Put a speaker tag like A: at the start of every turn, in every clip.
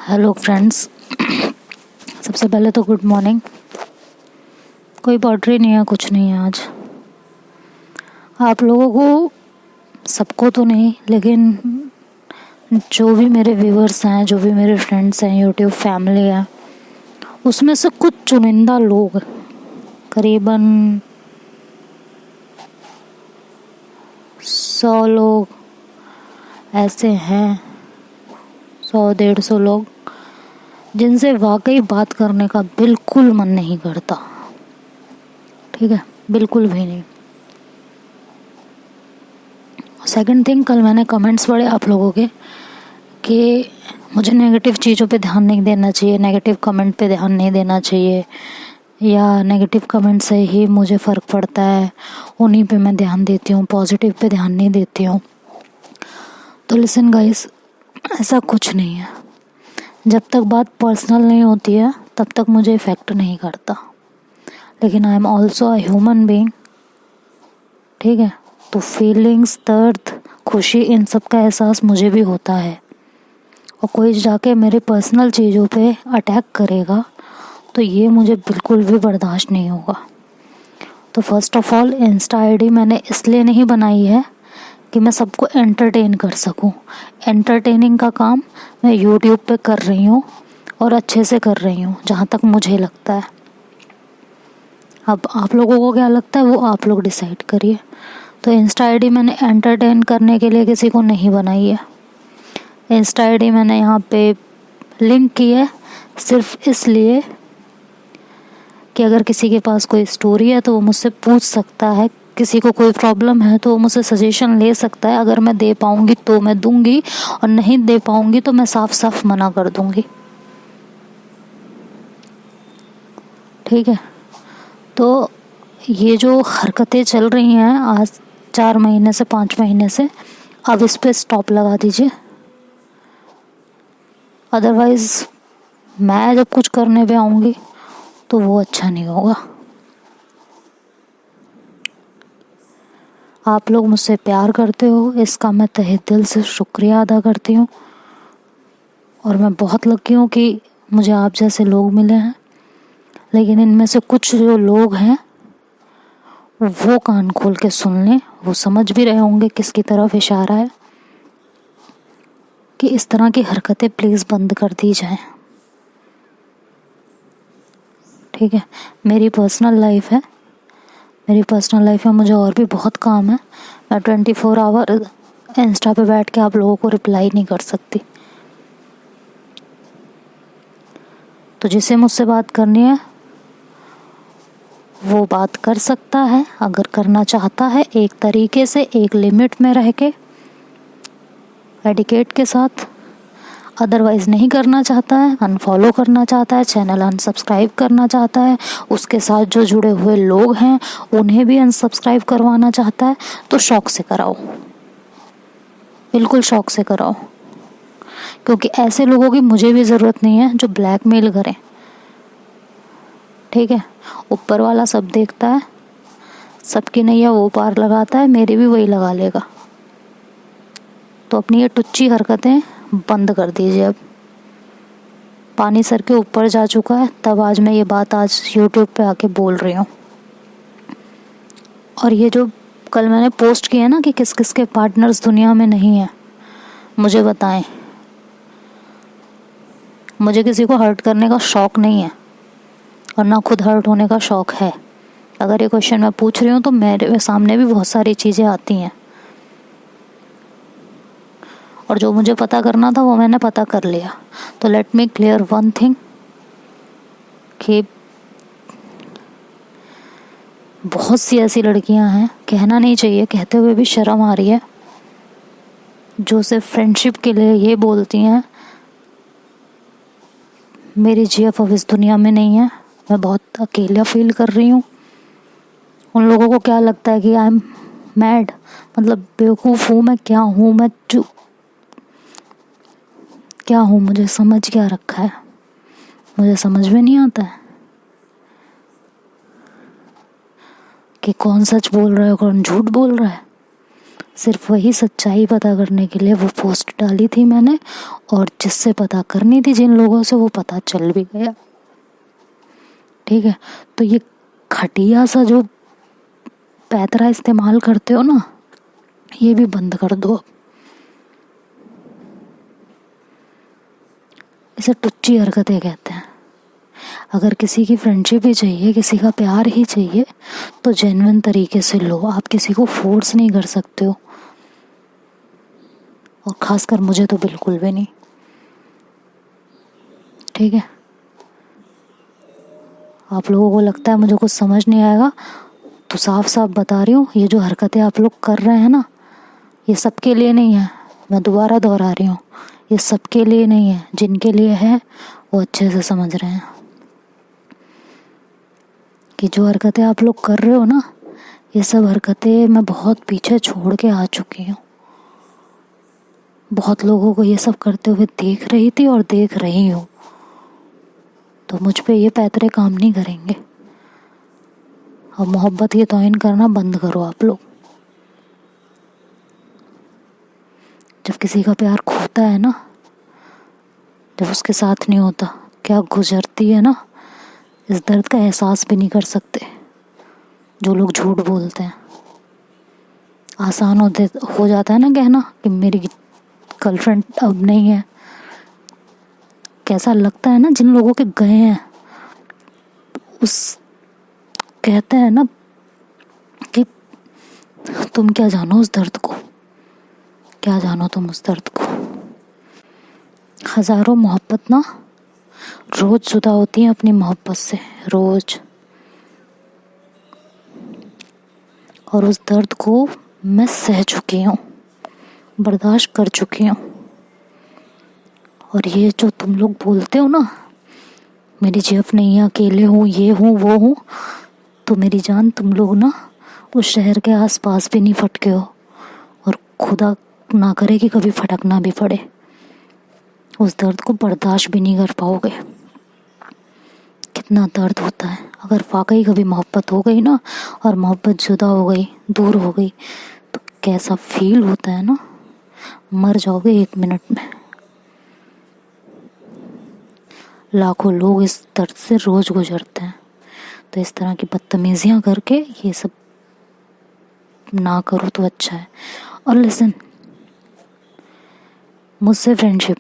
A: Hello friends. सबसे पहले तो गुड मॉर्निंग। कोई पोट्री नहीं है, कुछ नहीं है आज। आप लोगों को, सबको तो नहीं, लेकिन जो भी मेरे व्यूअर्स हैं, जो भी मेरे फ्रेंड्स हैं, यूट्यूब फैमिली है, उसमें से कुछ चुनिंदा लोग, करीबन 100 लोग ऐसे हैं, 100-150 लोग जिनसे वाकई बात करने का बिल्कुल मन नहीं करता। ठीक है, बिल्कुल भी नहीं। सेकंड थिंग, कल मैंने कमेंट्स पढ़े आप लोगों के कि मुझे नेगेटिव चीज़ों पे ध्यान नहीं देना चाहिए, नेगेटिव कमेंट पे ध्यान नहीं देना चाहिए, या नेगेटिव कमेंट से ही मुझे फ़र्क पड़ता है, उन्हीं पे मैं ध्यान देती हूँ, पॉजिटिव पे ध्यान नहीं देती हूँ। तो लिसन गाइस, ऐसा कुछ नहीं है। जब तक बात पर्सनल नहीं होती है तब तक मुझे इफ़ेक्ट नहीं करता, लेकिन आई am also a human being. ठीक है, तो फीलिंग्स, दर्द, खुशी, इन सब का एहसास मुझे भी होता है। और कोई जाके मेरे पर्सनल चीज़ों पे अटैक करेगा तो ये मुझे बिल्कुल भी बर्दाश्त नहीं होगा। तो first of all, Insta ID मैंने इसलिए नहीं बनाई है कि मैं सबको एंटरटेन कर सकूं। एंटरटेनिंग का काम मैं यूट्यूब पे कर रही हूँ और अच्छे से कर रही हूँ, जहाँ तक मुझे लगता है। अब आप लोगों को क्या लगता है वो आप लोग डिसाइड करिए। तो इंस्टा आईडी मैंने एंटरटेन करने के लिए किसी को नहीं बनाई है। इंस्टा आईडी मैंने यहाँ पे लिंक की है सिर्फ इसलिए कि अगर किसी के पास कोई स्टोरी है तो वो मुझसे पूछ सकता है, किसी को कोई प्रॉब्लम है तो वो मुझसे सजेशन ले सकता है। अगर मैं दे पाऊँगी तो मैं दूंगी, और नहीं दे पाऊँगी तो मैं साफ साफ मना कर दूंगी। ठीक है, तो ये जो हरकतें चल रही हैं आज 4 महीने से, 5 महीने से, अब इस पे स्टॉप लगा दीजिए। अदरवाइज़ मैं जब कुछ करने पे आऊँगी तो वो अच्छा नहीं होगा। आप लोग मुझसे प्यार करते हो, इसका मैं तहे दिल से शुक्रिया अदा करती हूँ। और मैं बहुत लकी हूँ कि मुझे आप जैसे लोग मिले हैं। लेकिन इनमें से कुछ जो लोग हैं वो कान खोल के सुन लें, वो समझ भी रहे होंगे किसकी तरफ इशारा है, कि इस तरह की हरकतें प्लीज़ बंद कर दी जाएं। ठीक है, मेरी पर्सनल लाइफ है, मेरी पर्सनल लाइफ में मुझे और भी बहुत काम है। मैं 24 आवर इंस्टा पे बैठ के आप लोगों को रिप्लाई नहीं कर सकती। तो जिसे मुझसे बात करनी है वो बात कर सकता है, अगर करना चाहता है, एक तरीके से, एक लिमिट में रह के, एडिकेट के साथ। अदरवाइज़ नहीं करना चाहता है, अनफॉलो करना चाहता है, चैनल अनसब्सक्राइब करना चाहता है, उसके साथ जो जुड़े हुए लोग हैं उन्हें भी अनसब्सक्राइब करवाना चाहता है, तो शौक से कराओ, बिल्कुल शौक से कराओ। क्योंकि ऐसे लोगों की मुझे भी ज़रूरत नहीं है जो ब्लैकमेल करें। ठीक है, ऊपर वाला सब देखता है, सबकी नैया वो पार लगाता है, मेरी भी वही लगा लेगा। तो अपनी ये टुच्ची हरकतें बंद कर दीजिए। अब पानी सर के ऊपर जा चुका है, तब आज मैं ये बात आज यूट्यूब पे आके बोल रही हूँ। और ये जो कल मैंने पोस्ट किया ना कि किस किस के पार्टनर्स दुनिया में नहीं है, मुझे बताएं। मुझे किसी को हर्ट करने का शौक़ नहीं है और ना खुद हर्ट होने का शौक़ है। अगर ये क्वेश्चन मैं पूछ रही हूँ तो मेरे सामने भी बहुत सारी चीज़ें आती हैं, और जो मुझे पता करना था वो मैंने पता कर लिया। तो let me clear one thing, कि बहुत सी ऐसी लड़कियां हैं, कहना नहीं चाहिए, कहते हुए भी शर्म आ रही है, जो सिर्फ फ्रेंडशिप के लिए ये बोलती हैं मेरी जीएफ अब इस दुनिया में नहीं है, मैं बहुत अकेला फील कर रही हूँ। उन लोगों को क्या लगता है कि आई एम मैड, मतलब बेवकूफ़ हूँ मैं, क्या हूँ मैं, क्या हूँ, मुझे समझ क्या रखा है, मुझे समझ में नहीं आता है कि कौन सच बोल रहा है, कौन झूठ बोल रहा है। सिर्फ वही सच्चाई पता करने के लिए वो पोस्ट डाली थी मैंने, और जिससे पता करनी थी जिन लोगों से वो पता चल भी गया। ठीक है, तो ये घटिया सा जो पैतरा इस्तेमाल करते हो ना, ये भी बंद कर दो। इसे टुच्ची हरकतें कहते हैं। अगर किसी की फ्रेंडशिप ही चाहिए, किसी का प्यार ही चाहिए, तो जेन्युइन तरीके से लो। आप किसी को फोर्स नहीं कर सकते हो, और खासकर मुझे तो बिल्कुल भी नहीं। ठीक है, आप लोगों को लगता है मुझे कुछ समझ नहीं आएगा, तो साफ साफ बता रही हूँ, ये जो हरकतें आप लोग कर रहे हैं ना, ये सबके लिए नहीं है। मैं दोबारा दोहरा रही हूँ, ये सबके लिए नहीं है। जिनके लिए है वो अच्छे से समझ रहे हैं कि जो हरकतें आप लोग कर रहे हो ना, ये सब हरकतें मैं बहुत पीछे छोड़ के आ चुकी हूँ। बहुत लोगों को ये सब करते हुए देख रही थी और देख रही हूँ, तो मुझ पे ये पैतरे काम नहीं करेंगे। और मोहब्बत की तौहीन करना बंद करो आप लोग। जब किसी का प्यार खोता है ना, जब उसके साथ नहीं होता, क्या गुजरती है ना, इस दर्द का एहसास भी नहीं कर सकते जो लोग झूठ बोलते हैं। आसान हो जाता है ना कहना कि मेरी गर्लफ्रेंड अब नहीं है। कैसा लगता है ना जिन लोगों के गए हैं, उस कहते हैं ना कि तुम क्या जानो उस दर्द को, क्या जानो तुम उस दर्द को। हजारों मोहब्बत ना रोज जुदा होती हैं अपनी मोहब्बत से, रोज। और उस दर्द को मैं सह चुकी हूँ, बर्दाश्त कर चुकी हूँ। और ये जो तुम लोग बोलते हो ना, मेरी जेफ नहीं है, अकेले हूँ, ये हूँ वो हूँ, तो मेरी जान, तुम लोग ना उस शहर के आसपास भी नहीं फटके हो, और खुदा ना करे कि कभी फटकना भी पड़े। उस दर्द को बर्दाश्त भी नहीं कर पाओगे। कितना दर्द होता है अगर वाकई कभी मोहब्बत हो गई ना, और मोहब्बत जुदा हो गई, दूर हो गई, तो कैसा फील होता है ना, मर जाओगे 1 मिनट में। लाखों लोग इस दर्द से रोज गुजरते हैं, तो इस तरह की बदतमीजियां करके ये सब ना करो तो अच्छा है। और लिसन, मुझसे फ्रेंडशिप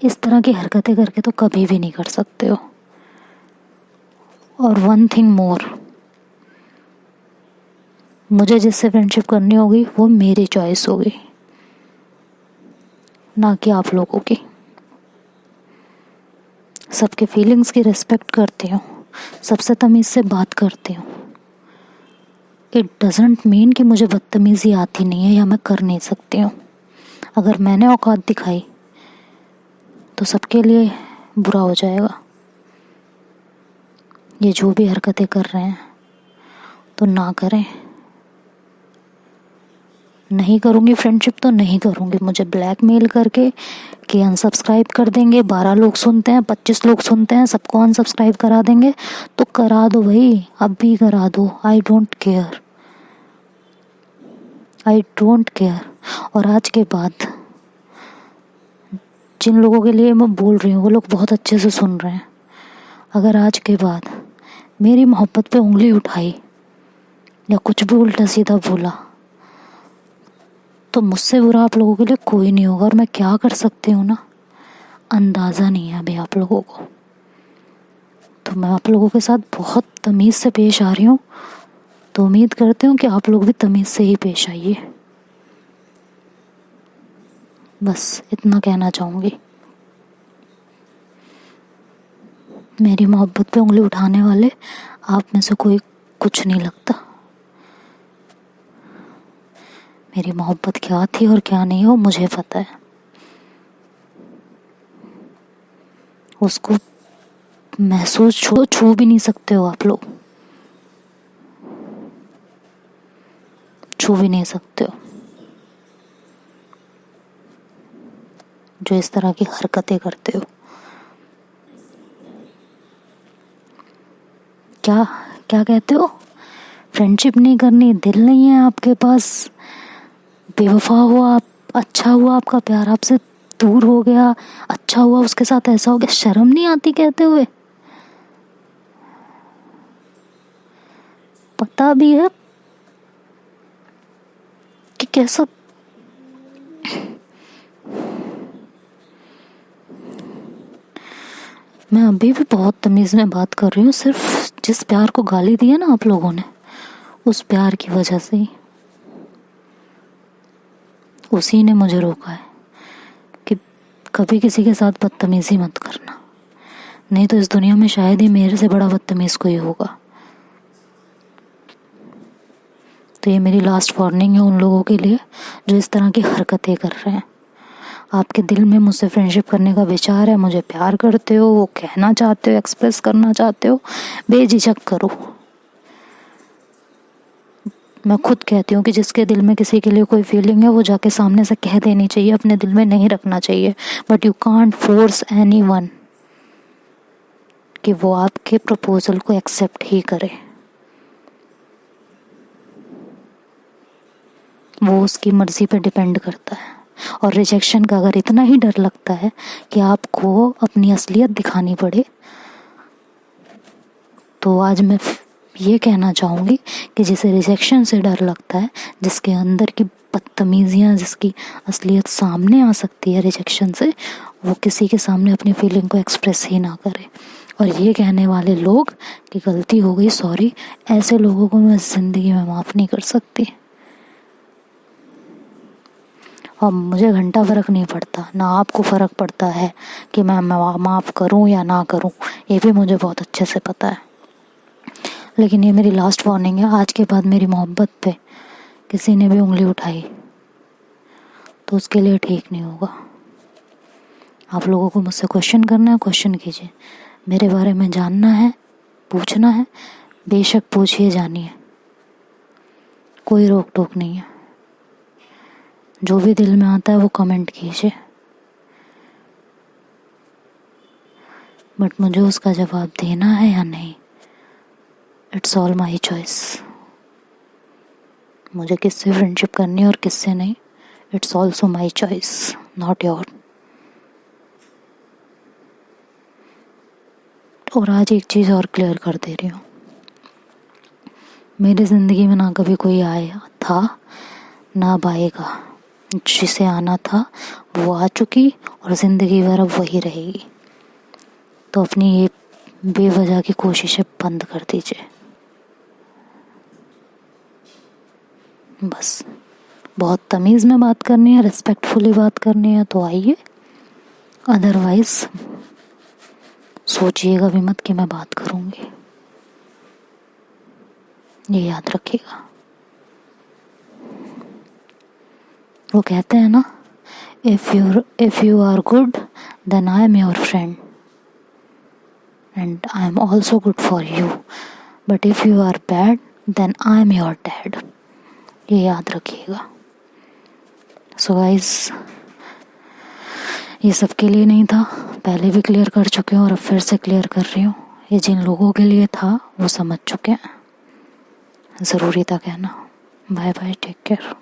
A: इस तरह की हरकतें करके तो कभी भी नहीं कर सकते हो। और वन थिंग मोर, मुझे जिससे फ्रेंडशिप करनी होगी वो मेरी चॉइस होगी, ना कि आप लोगों की। सबके फीलिंग्स की रिस्पेक्ट करती हूँ, सबसे तमीज़ से बात करती हूँ। इट डजेंट मीन कि मुझे बदतमीज़ी आती नहीं है या मैं कर नहीं सकती हूँ। अगर मैंने औकात दिखाई तो सबके लिए बुरा हो जाएगा। ये जो भी हरकतें कर रहे हैं तो ना करें। नहीं करूँगी फ्रेंडशिप तो नहीं करूँगी। मुझे ब्लैकमेल करके कि अनसब्सक्राइब कर देंगे, 12 लोग सुनते हैं, 25 लोग सुनते हैं, सबको अनसब्सक्राइब करा देंगे, तो करा दो भाई, अब भी करा दो। I don't care, I don't care. और आज के बाद जिन लोगों के लिए मैं बोल रही हूँ वो लोग बहुत अच्छे से सुन रहे हैं। अगर आज के बाद मेरी मोहब्बत पे उंगली उठाई या कुछ भी उल्टा सीधा बोला, तो मुझसे बुरा आप लोगों के लिए कोई नहीं होगा। और मैं क्या कर सकती हूँ ना, अंदाज़ा नहीं है अभी आप लोगों को। तो मैं आप लोगों के साथ बहुत तमीज़ से पेश आ रही हूँ, तो उम्मीद करती हूँ कि आप लोग भी तमीज़ से ही पेश आइए। बस इतना कहना चाहूँगी। मेरी मोहब्बत पे उंगली उठाने वाले आप में से कोई कुछ नहीं लगता। मेरी मोहब्बत क्या थी और क्या नहीं हो मुझे पता है। उसको महसूस छू भी नहीं सकते हो आप लोग, छू भी नहीं सकते हो। जो इस तरह की हरकतें करते हो, क्या क्या कहते हो, फ्रेंडशिप नहीं करनी, दिल नहीं है आपके पास, बेवफा हुआ आप, अच्छा हुआ आपका प्यार आपसे दूर हो गया, अच्छा हुआ उसके साथ ऐसा हो गया, शर्म नहीं आती कहते हुए? पता भी है कि कैसा मैं अभी भी बहुत तमीज़ में बात कर रही हूँ, सिर्फ जिस प्यार को गाली दी है ना आप लोगों ने, उस प्यार की वजह से ही, उसी ने मुझे रोका है कि कभी किसी के साथ बदतमीज़ी मत करना, नहीं तो इस दुनिया में शायद ही मेरे से बड़ा बदतमीज़ कोई होगा। तो ये मेरी लास्ट वार्निंग है उन लोगों के लिए जो इस तरह की हरकतें कर रहे हैं। आपके दिल में मुझसे फ्रेंडशिप करने का विचार है, मुझे प्यार करते हो, वो कहना चाहते हो, एक्सप्रेस करना चाहते हो, बेझिझक करो। मैं खुद कहती हूँ कि जिसके दिल में किसी के लिए कोई फीलिंग है वो जाके सामने से कह देनी चाहिए, अपने दिल में नहीं रखना चाहिए। But you can't force anyone कि वो आपके प्रपोजल को एक्सेप्ट ही करे। वो उसकी मर्जी पे डिपेंड करता है। और रिजेक्शन का अगर इतना ही डर लगता है कि आपको अपनी असलियत दिखानी पड़े, तो आज मैं ये कहना चाहूँगी कि जिसे रिजेक्शन से डर लगता है, जिसके अंदर की बदतमीजियाँ, जिसकी असलियत सामने आ सकती है रिजेक्शन से, वो किसी के सामने अपनी फीलिंग को एक्सप्रेस ही ना करे। और ये कहने वाले लोग कि गलती हो गई, सॉरी, ऐसे लोगों को मैं ज़िंदगी में माफ़ नहीं कर सकती। और मुझे घंटा फ़र्क नहीं पड़ता, ना आपको फ़र्क पड़ता है कि मैं माफ़ करूं या ना करूं, ये भी मुझे बहुत अच्छे से पता है। लेकिन ये मेरी लास्ट वार्निंग है, आज के बाद मेरी मोहब्बत पे किसी ने भी उंगली उठाई तो उसके लिए ठीक नहीं होगा। आप लोगों को मुझसे क्वेश्चन करना है, क्वेश्चन कीजिए। मेरे बारे में जानना है, पूछना है, बेशक पूछिए, जानिए, कोई रोक टोक नहीं है। जो भी दिल में आता है वो कमेंट कीजिए, बट मुझे उसका जवाब देना है या नहीं, इट्स ऑल माई चॉइस। मुझे किससे फ्रेंडशिप करनी है और किससे नहीं, it's also my choice, not your. और आज एक चीज़ और क्लियर कर दे रही हूँ, मेरी ज़िंदगी में ना कभी कोई आया था ना अब आएगा। जिसे आना था वो आ चुकी और ज़िंदगी भर अब वही रहेगी। तो अपनी ये बेवजह की कोशिशें बंद कर दीजिए। बस बहुत तमीज़ में बात करनी है, रिस्पेक्टफुली बात करनी है तो आइए, अदरवाइज सोचिएगा भी मत कि मैं बात करूँगी, ये याद रखिएगा। वो कहते हैं ना, if you are good then I am your friend and I am also good for you, but if you are bad then I am your dad, ये याद रखिएगा। सो गाइस, ये सबके लिए नहीं था, पहले भी क्लियर कर चुके हैं और अब फिर से क्लियर कर रही हूँ। ये जिन लोगों के लिए था वो समझ चुके हैं, ज़रूरी था कहना। Bye bye, take care.